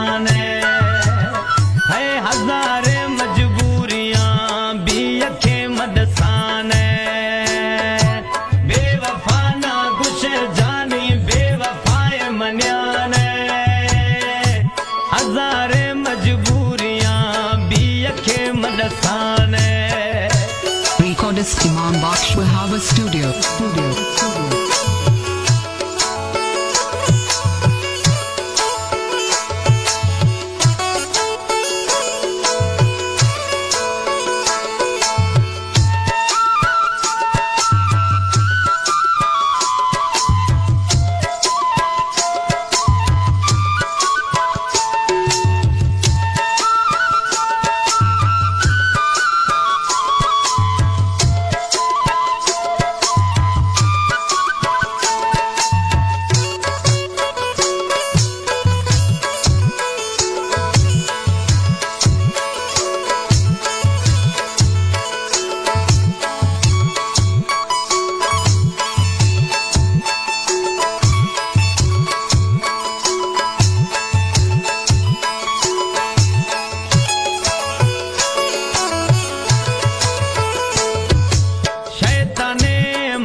मदसाने है हजारे मजबूरियां भी यखे मदसाने बेवफा ना कुछ जानी बेवफाए मन्याने हजारे मजबूरियां भी यखे मदसाने Recordist Imam Baksh Wahaba Studio.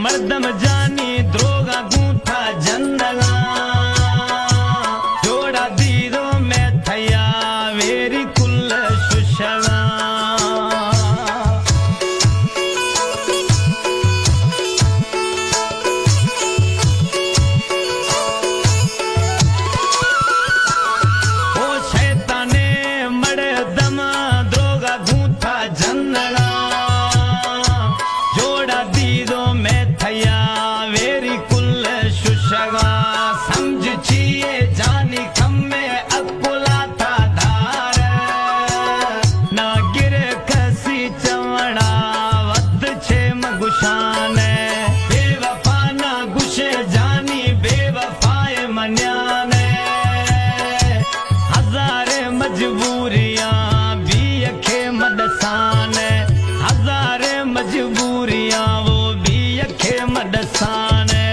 मर्दम जानी द्रोगा गूंठा जंदला जोड़ा दीदो में थया वेरी कुल सुशला ओ शैताने मड़े दमा द्रोगा गूंठा जंदला जोड़ा दीदो में थया वेरी कुल सुशगा समझ छिए जानी खम्मे अकुला था धार ना गिर कसी चवड़ा वद छे मगुशाने बेवफा ना गुशे जानी बेवफाए मन्याने हजारे मजबूरियां भी यखे मदसाने हजारे मजबूरियां वो भी यखे मदसाने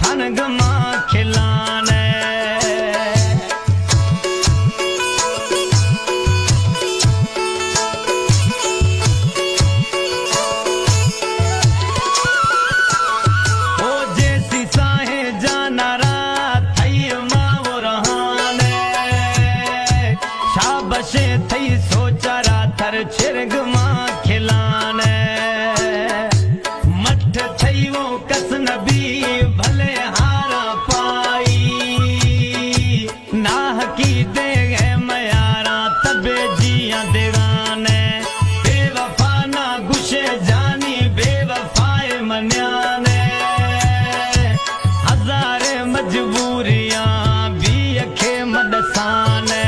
थनगमा खिलाने ओ जैसी साहे जाना रात थई मावो रहाने शाबशे थई सोचा रा थर छिरगमा खिलाने मठ थई वो कस नबी भले हारा पाई नाह की दे गए मयारा तबे जिया देगाने बेवफा ना गुशे जानी बेवफाए मन्याने हजारे मजबूरियां भी यखे मदसाने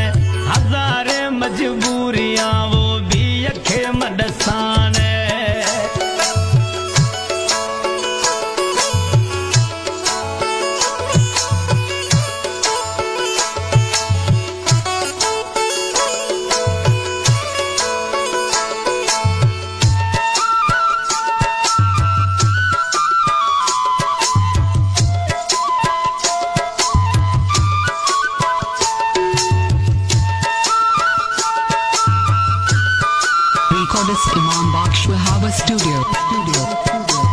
हजारे मजबूरियां वो भी यखे मदसाने Recordist Imam Baksh Wahaba Studio.